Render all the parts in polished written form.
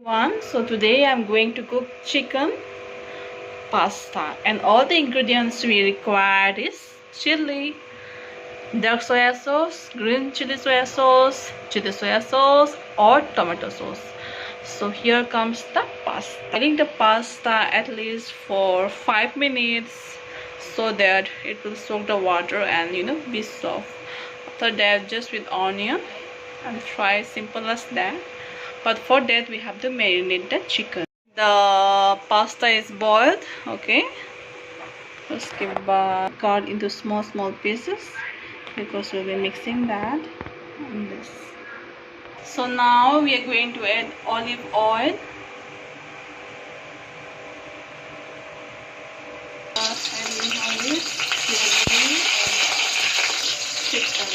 So today I'm going to cook chicken pasta, and all the ingredients we require is chili, dark soya sauce, green chili soya sauce or tomato sauce. So here comes the pasta. Adding the pasta at least for 5 minutes so that it will soak the water and be soft. After that, just with onion and fry, simple as that. But for that we have to marinate the chicken. The pasta is boiled. Okay, just cut into small pieces because we'll be mixing that in this. So now we are going to add olive oil. Adding olive, chili, and chicken.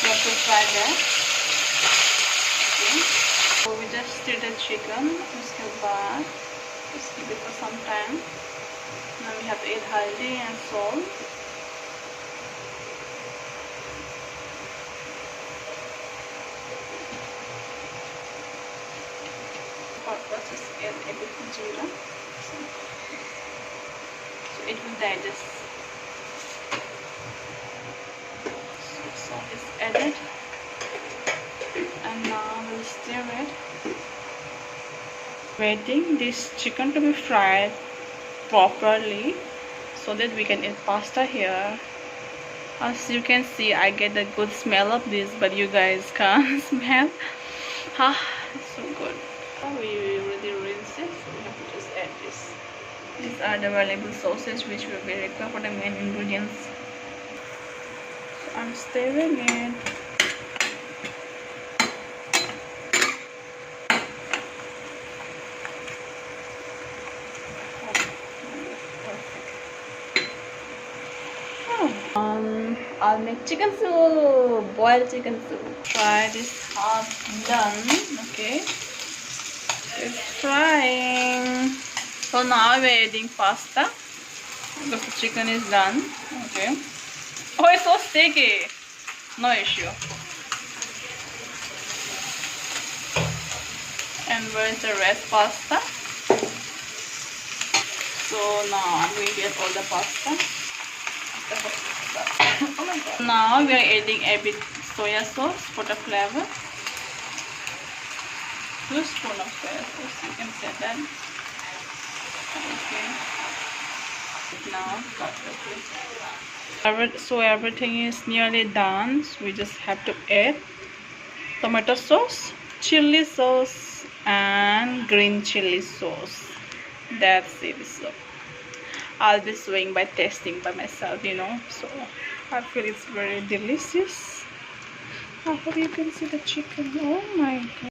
You have to fry that. Okay. So we just stir the chicken. Just keep it for some time. Now we have to add haldi and salt. First, just add a bit of jeera. So it will digest. So salt is added. And now we'll stir it. Waiting this chicken to be fried properly so that we can add pasta here. As you can see, I get the good smell of this, but you guys can't smell. It's so good. We already rinsed it, so we have to just add this. These are the available sauces which will be required for the main ingredients. So I'm stirring it. I'll make chicken soup, boiled chicken soup. Fry this half done. Okay, it's frying. So now we're adding pasta because the chicken is done. Okay. Oh, it's so sticky. No issue. And where is the rest pasta? So now I'm going to add all the pasta. Oh my God. Now we are adding a bit soya sauce for the flavor. 2 spoons of soya sauce, you can say that. Okay. Now cut the place. So everything is nearly done. So we just have to add tomato sauce, chili sauce, and green chili sauce. That's it. So I'll be showing by tasting by myself, so I feel it's very delicious. I hope you can see the chicken. Oh my God.